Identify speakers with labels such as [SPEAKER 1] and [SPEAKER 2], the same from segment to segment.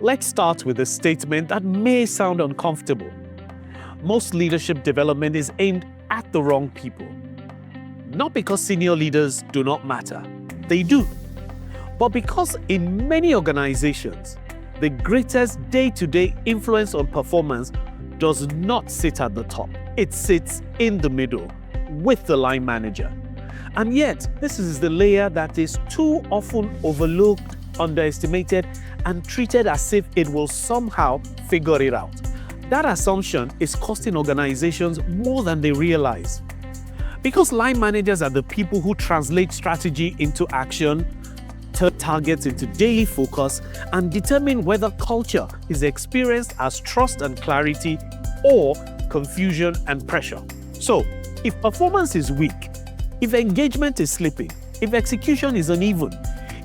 [SPEAKER 1] Let's start with a statement that may sound uncomfortable. Most leadership development is aimed at the wrong people. Not because senior leaders do not matter, they do, but because in many organizations, the greatest day-to-day influence on performance does not sit at the top. It sits in the middle with the line manager. And yet, this is the layer that is too often overlooked, underestimated, and treated as if it will somehow figure it out. That assumption is costing organizations more than they realize. Because line managers are the people who translate strategy into action, turn targets into daily focus, and determine whether culture is experienced as trust and clarity or confusion and pressure. So, if performance is weak, if engagement is slipping, if execution is uneven,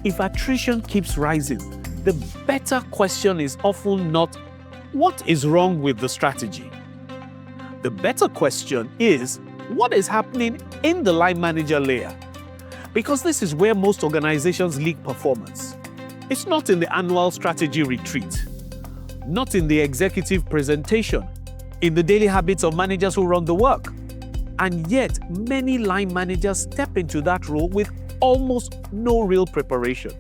[SPEAKER 1] if attrition keeps rising, the better question is often not, what is wrong with the strategy? The better question is, what is happening in the line manager layer? Because this is where most organizations leak performance. It's not in the annual strategy retreat, not in the executive presentation, in the daily habits of managers who run the work. And yet, many line managers step into that role with almost no real preparation.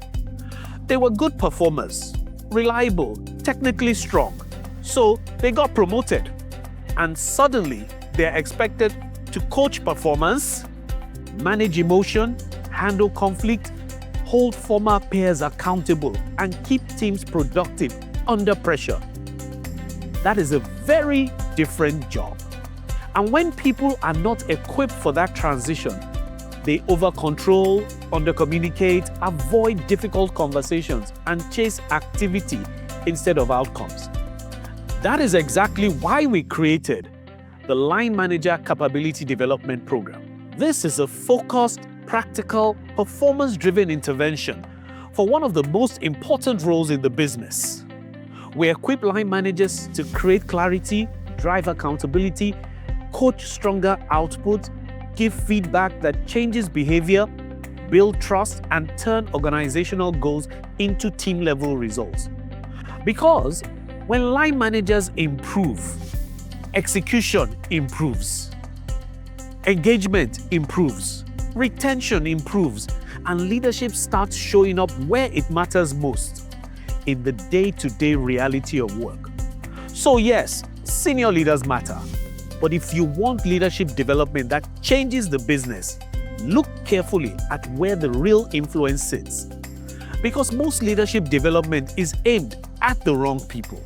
[SPEAKER 1] They were good performers, reliable, technically strong, so they got promoted. And suddenly, they're expected to coach performance, manage emotion, handle conflict, hold former peers accountable, and keep teams productive under pressure. That is a very different job. And when people are not equipped for that transition, they over-control, under-communicate, avoid difficult conversations, and chase activity instead of outcomes. That is exactly why we created the Line Manager Capability Development Program. This is a focused, practical, performance-driven intervention for one of the most important roles in the business. We equip line managers to create clarity, drive accountability, coach stronger output, give feedback that changes behavior, build trust, and turn organizational goals into team-level results. Because when line managers improve, execution improves, engagement improves, retention improves, and leadership starts showing up where it matters most, in the day-to-day reality of work. So yes, senior leaders matter. But if you want leadership development that changes the business, look carefully at where the real influence sits. Because most leadership development is aimed at the wrong people.